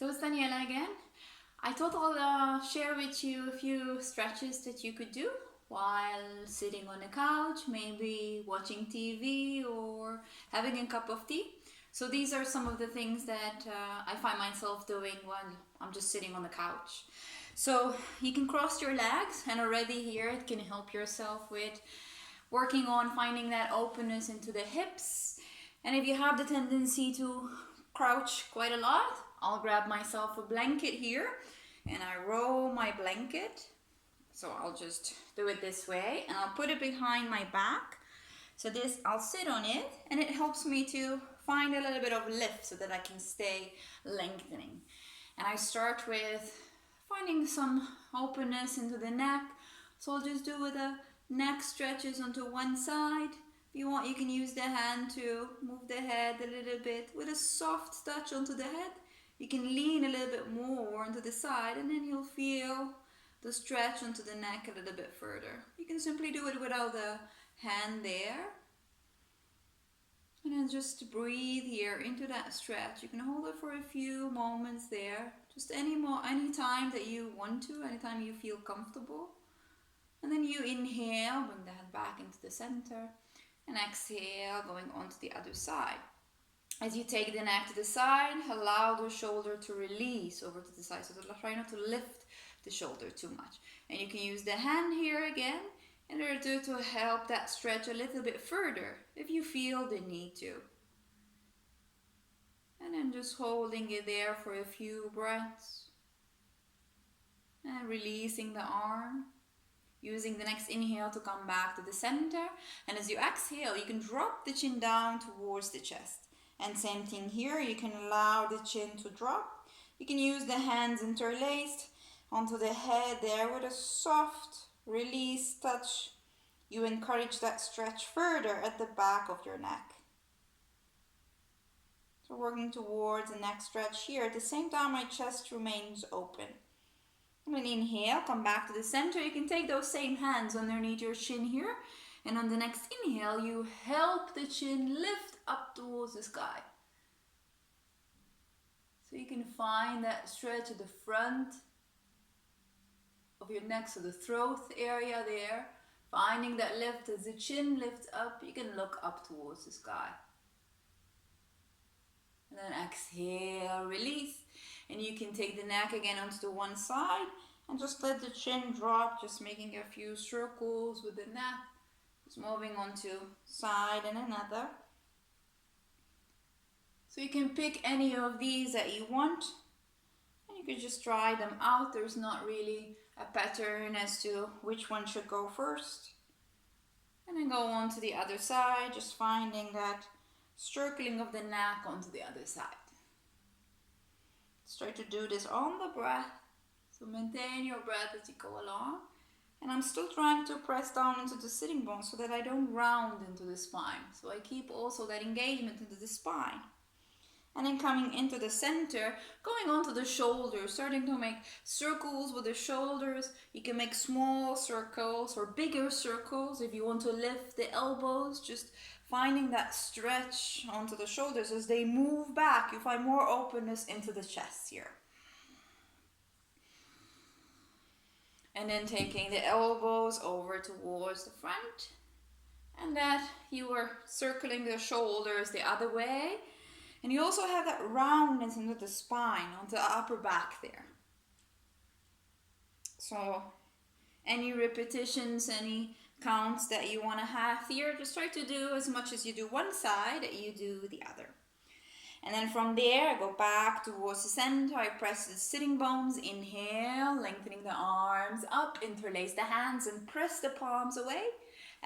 So it's Daniela again. I thought I'll share with you a few stretches that you could do while sitting on a couch, maybe watching TV or having a cup of tea. So these are some of the things that I find myself doing when I'm just sitting on the couch. So you can cross your legs, and already here it can help yourself with working on finding that openness into the hips. And if you have the tendency to crouch quite a lot, I'll grab myself a blanket here and I roll my blanket. So I'll just do it this way and I'll put it behind my back. So this, I'll sit on it and it helps me to find a little bit of lift so that I can stay lengthening. And I start with finding some openness into the neck. So I'll just do the neck stretches onto one side. If you want, you can use the hand to move the head a little bit with a soft touch onto the head. You can lean a little bit more onto the side and then you'll feel the stretch onto the neck a little bit further. You can simply do it without the hand there. And then just breathe here into that stretch. You can hold it for a few moments there. Just any time that you want to, anytime you feel comfortable. And then you inhale, bring the head back into the center. And exhale, going on to the other side. As you take the neck to the side, allow the shoulder to release over to the side. So try not to lift the shoulder too much. And you can use the hand here again in order to help that stretch a little bit further if you feel the need to. And then just holding it there for a few breaths. And releasing the arm. Using the next inhale to come back to the center. And as you exhale, you can drop the chin down towards the chest. And same thing here, you can allow the chin to drop. You can use the hands interlaced onto the head there with a soft release touch. You encourage that stretch further at the back of your neck. So working towards the neck stretch here. At the same time, my chest remains open. And then inhale, come back to the center. You can take those same hands underneath your chin here. And on the next inhale, you help the chin lift up towards the sky. So you can find that stretch at the front of your neck, so the throat area there. Finding that lift as the chin lifts up, you can look up towards the sky. And then exhale, release. And you can take the neck again onto the one side and just let the chin drop, just making a few circles with the neck. Just moving on to side and another. So you can pick any of these that you want. And you can just try them out. There's not really a pattern as to which one should go first. And then go on to the other side, just finding that circling of the neck onto the other side. Let's try to do this on the breath. So maintain your breath as you go along. And I'm still trying to press down into the sitting bones so that I don't round into the spine. So I keep also that engagement into the spine. And then coming into the center, going onto the shoulders, starting to make circles with the shoulders. You can make small circles or bigger circles if you want to lift the elbows. Just finding that stretch onto the shoulders as they move back. You find more openness into the chest here. And then taking the elbows over towards the front. And that you are circling the shoulders the other way. And you also have that roundness into the spine, onto the upper back there. So any repetitions, any counts that you want to have here, just try to do as much as you do one side, you do the other. And then from there, I go back towards the center. I press the sitting bones. Inhale, lengthening the arms up. Interlace the hands and press the palms away.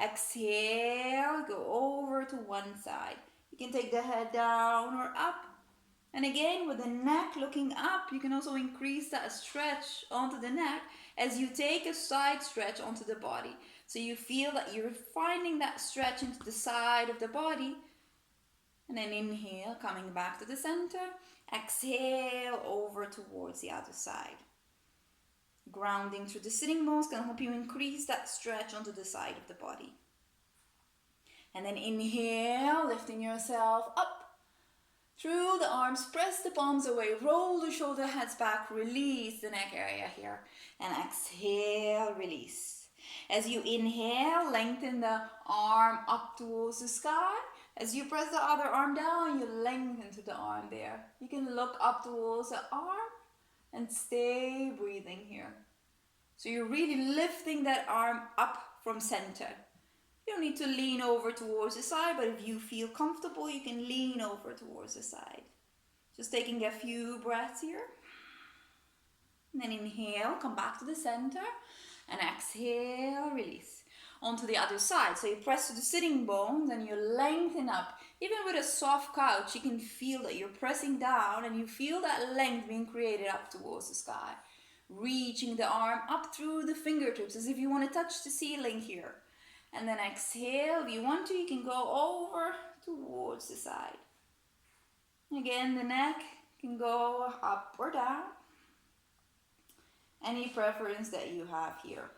Exhale, go over to one side. You can take the head down or up. And again, with the neck looking up, you can also increase that stretch onto the neck as you take a side stretch onto the body. So you feel that you're finding that stretch into the side of the body. And then inhale, coming back to the center. Exhale, over towards the other side. Grounding through the sitting bones can help you increase that stretch onto the side of the body. And then inhale, lifting yourself up. Through the arms, press the palms away, roll the shoulder heads back, release the neck area here. And exhale, release. As you inhale, lengthen the arm up towards the sky. As you press the other arm down, you lengthen to the arm there. You can look up towards the arm and stay breathing here. So you're really lifting that arm up from center. You don't need to lean over towards the side, but if you feel comfortable, you can lean over towards the side. Just taking a few breaths here. And then inhale, come back to the center. And exhale, release. Onto the other side. So you press to the sitting bones and you lengthen up. Even with a soft couch, you can feel that you're pressing down and you feel that length being created up towards the sky. Reaching the arm up through the fingertips as if you want to touch the ceiling here. And then exhale, if you want to, you can go over towards the side. Again, the neck can go up or down. Any preference that you have here.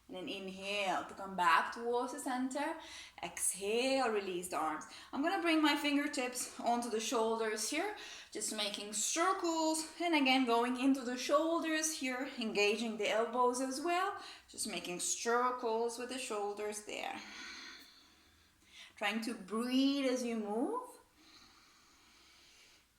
And then inhale to come back towards the center. Exhale, release the arms. I'm going to bring my fingertips onto the shoulders here. Just making circles. And again, going into the shoulders here. Engaging the elbows as well. Just making circles with the shoulders there. Trying to breathe as you move.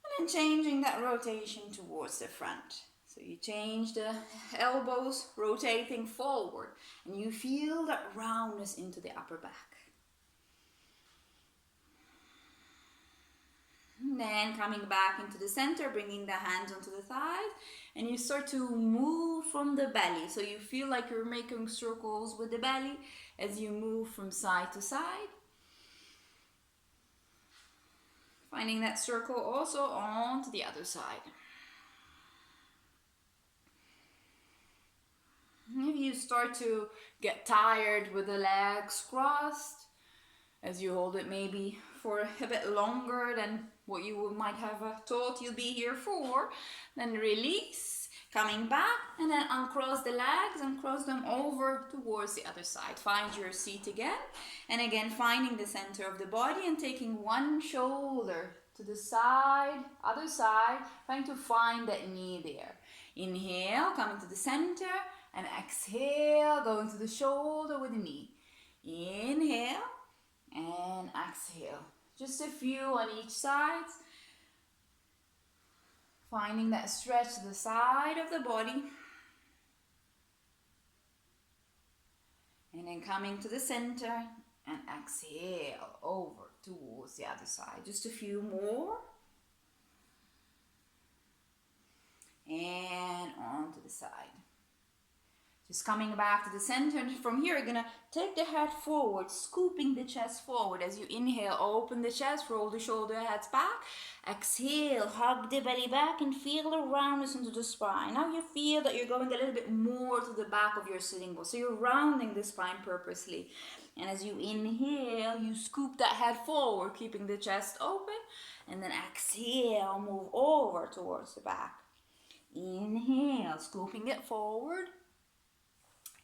And then changing that rotation towards the front. So you change the elbows, rotating forward. And you feel that roundness into the upper back. And then coming back into the center, bringing the hands onto the thighs. And you start to move from the belly. So you feel like you're making circles with the belly as you move from side to side. Finding that circle also onto the other side. If you start to get tired with the legs crossed, as you hold it maybe for a bit longer than what you might have thought you'll be here for, then release, coming back, and then uncross the legs and cross them over towards the other side. Find your seat again, and again finding the center of the body and taking one shoulder to the side, other side, trying to find that knee there. Inhale, coming to the center, and exhale, going to the shoulder with the knee. Inhale and exhale. Just a few on each side. Finding that stretch to the side of the body. And then coming to the center and exhale over towards the other side. Just a few more. And on to the side. Just coming back to the center, and from here you're gonna take the head forward, scooping the chest forward. As you inhale, open the chest, roll the shoulder heads back. Exhale, hug the belly back and feel the roundness into the spine. Now you feel that you're going a little bit more to the back of your sitting bones. So you're rounding the spine purposely. And as you inhale, you scoop that head forward, keeping the chest open. And then exhale, move over towards the back. Inhale, scooping it forward.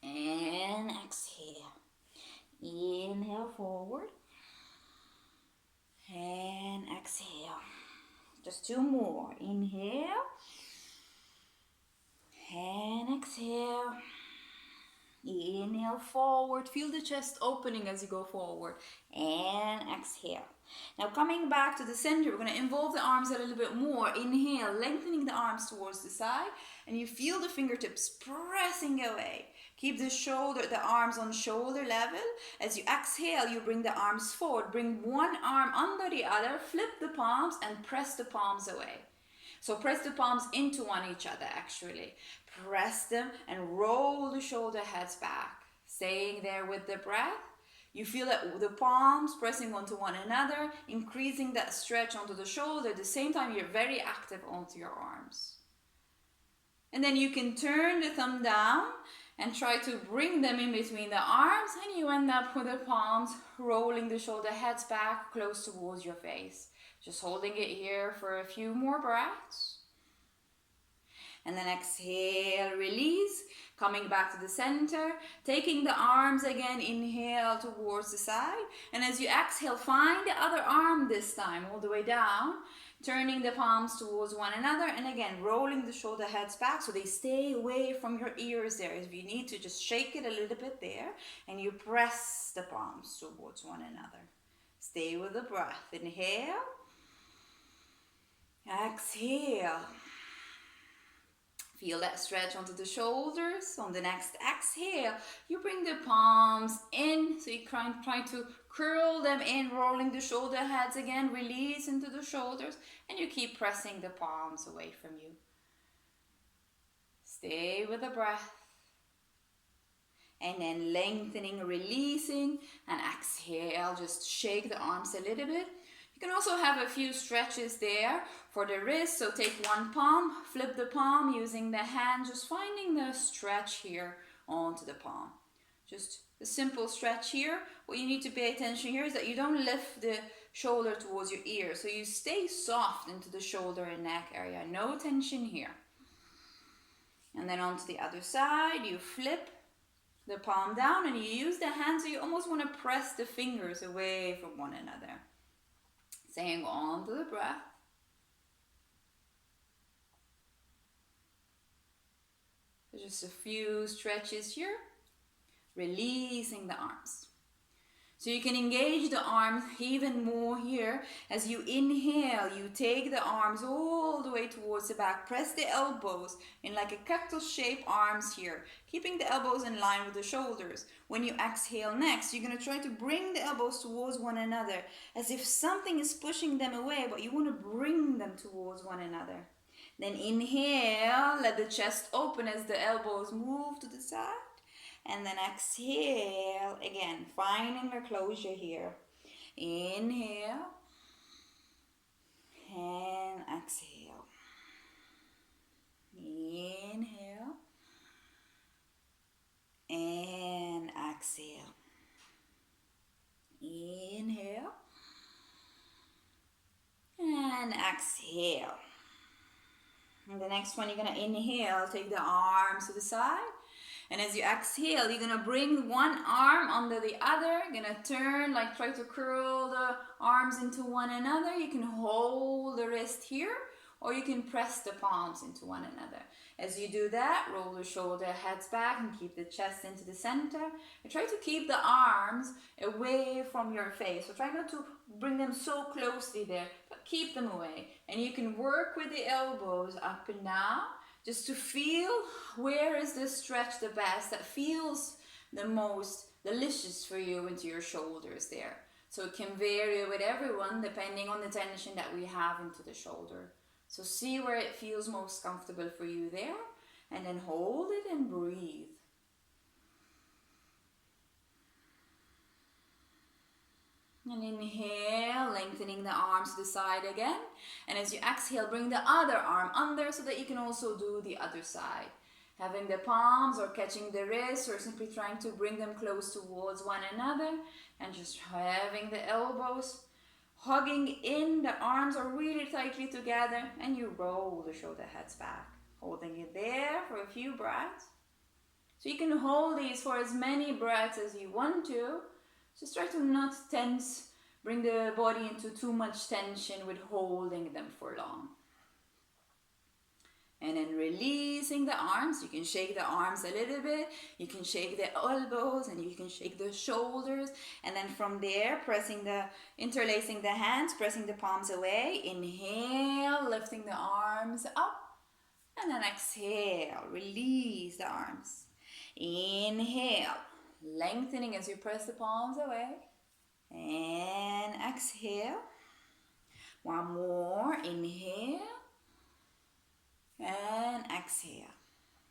And exhale. Inhale forward. And exhale. Just two more. Inhale. And exhale. Inhale forward. Feel the chest opening as you go forward. And exhale. Now coming back to the center, we're going to involve the arms a little bit more. Inhale, lengthening the arms towards the side. And you feel the fingertips pressing away. Keep the arms on shoulder level. As you exhale, you bring the arms forward. Bring one arm under the other. Flip the palms and press the palms away. So press the palms into each other actually. Press them and roll the shoulder heads back. Staying there with the breath. You feel that the palms pressing onto one another, increasing that stretch onto the shoulder. At the same time, you're very active onto your arms. And then you can turn the thumb down and try to bring them in between the arms, and you end up with the palms rolling the shoulder heads back close towards your face. Just holding it here for a few more breaths. And then exhale, release, coming back to the center, taking the arms again, inhale towards the side. And as you exhale, find the other arm this time, all the way down, turning the palms towards one another, and again, rolling the shoulder heads back so they stay away from your ears there. If you need to, just shake it a little bit there, and you press the palms towards one another. Stay with the breath. Inhale. Exhale. Feel that stretch onto the shoulders. On the next exhale, you bring the palms in. So you try to curl them in, rolling the shoulder heads again. Release into the shoulders. And you keep pressing the palms away from you. Stay with the breath. And then lengthening, releasing. And exhale, just shake the arms a little bit. You can also have a few stretches there for the wrist. So take one palm, flip the palm using the hand, just finding the stretch here onto the palm. Just a simple stretch here. What you need to pay attention here is that you don't lift the shoulder towards your ear. So you stay soft into the shoulder and neck area. No tension here. And then onto the other side, you flip the palm down and you use the hand so you almost want to press the fingers away from one another. Staying on to the breath. So just a few stretches here. Releasing the arms. So you can engage the arms even more here. As you inhale, you take the arms all the way towards the back. Press the elbows in like a cactus shape arms here. Keeping the elbows in line with the shoulders. When you exhale next, you're going to try to bring the elbows towards one another. As if something is pushing them away, but you want to bring them towards one another. Then inhale, let the chest open as the elbows move to the side. And then exhale, again, finding the closure here. Inhale and exhale. Inhale and exhale. Inhale and exhale. And the next one, you're going to inhale, take the arms to the side. And as you exhale, you're going to bring one arm under the other. You're going to turn, like try to curl the arms into one another. You can hold the wrist here, or you can press the palms into one another. As you do that, roll the shoulder heads back and keep the chest into the center. And try to keep the arms away from your face. So try not to bring them so closely there, but keep them away. And you can work with the elbows up and down. Just to feel where is this stretch the best, that feels the most delicious for you into your shoulders there. So it can vary with everyone depending on the tension that we have into the shoulder. So see where it feels most comfortable for you there, and then hold it and breathe. And inhale, lengthening the arms to the side again. And as you exhale, bring the other arm under so that you can also do the other side. Having the palms or catching the wrists or simply trying to bring them close towards one another. And just having the elbows hugging in, the arms are really tightly together. And you roll the shoulder heads back. Holding it there for a few breaths. So you can hold these for as many breaths as you want to. Just try to not tense, bring the body into too much tension with holding them for long. And then releasing the arms. You can shake the arms a little bit. You can shake the elbows and you can shake the shoulders. And then from there, interlacing the hands, pressing the palms away. Inhale, lifting the arms up. And then exhale, release the arms. Inhale. Lengthening as you press the palms away. And exhale. One more. Inhale. And exhale.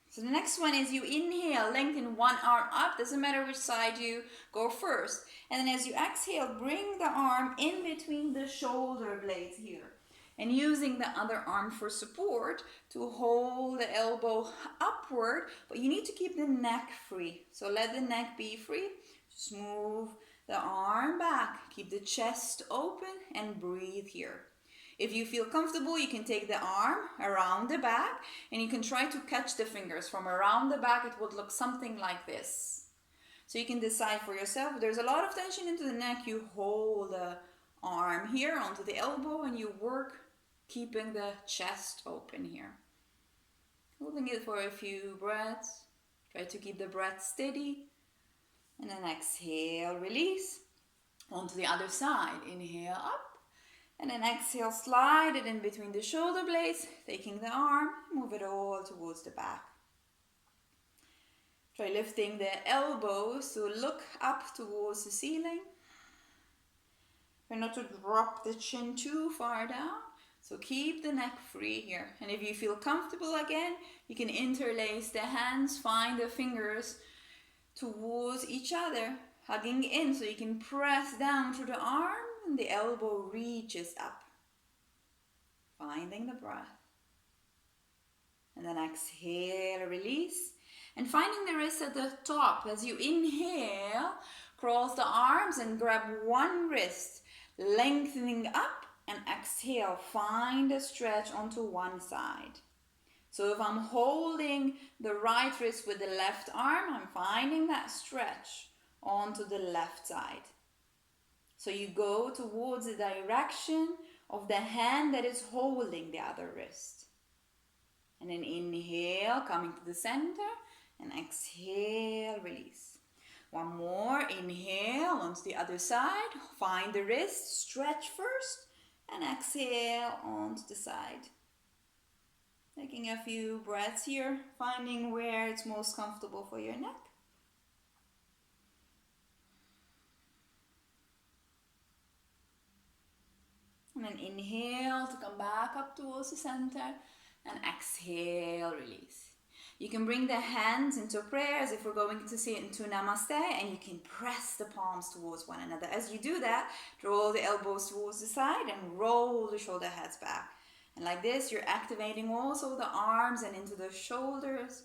So the next one is you inhale, lengthen one arm up. Doesn't matter which side you go first. And then as you exhale, bring the arm in between the shoulder blades here. And using the other arm for support to hold the elbow upward, but you need to keep the neck free. So let the neck be free. Just move the arm back. Keep the chest open and breathe here. If you feel comfortable, you can take the arm around the back and you can try to catch the fingers from around the back. It would look something like this. So you can decide for yourself. If there's a lot of tension into the neck, you hold the arm here onto the elbow and you work keeping the chest open here. Holding it for a few breaths. Try to keep the breath steady. And then exhale, release. Onto the other side. Inhale up. And then exhale, slide it in between the shoulder blades. Taking the arm, move it all towards the back. Try lifting the elbows to look up towards the ceiling. Try not to drop the chin too far down. So keep the neck free here. And if you feel comfortable again, you can interlace the hands, find the fingers towards each other, hugging in so you can press down through the arm and the elbow reaches up. Finding the breath. And then exhale, release. And finding the wrist at the top. As you inhale, cross the arms and grab one wrist, lengthening up. And exhale, find a stretch onto one side. So if I'm holding the right wrist with the left arm, I'm finding that stretch onto the left side. So you go towards the direction of the hand that is holding the other wrist. And then inhale, coming to the center, and exhale, release. One more, inhale onto the other side, find the wrist, stretch first, and exhale onto the side. Taking a few breaths here, finding where it's most comfortable for your neck. And then inhale to come back up towards the center, and exhale, release. You can bring the hands into prayer as if we're going to sit into Namaste, and you can press the palms towards one another. As you do that, draw the elbows towards the side and roll the shoulder heads back. And like this, you're activating also the arms and into the shoulders,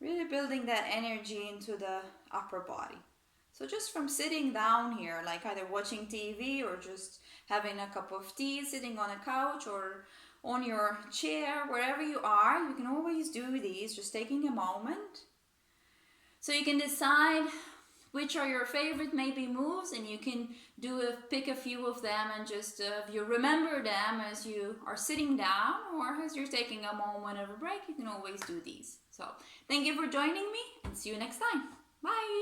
really building that energy into the upper body. So just from sitting down here, like either watching TV or just having a cup of tea, sitting on a couch or on your chair, wherever you are, you can always do these, just taking a moment. So you can decide which are your favorite maybe moves, and you can pick a few of them and just you remember them as you are sitting down or as you're taking a moment of a break. You can always do these. So thank you for joining me and see you next time. Bye.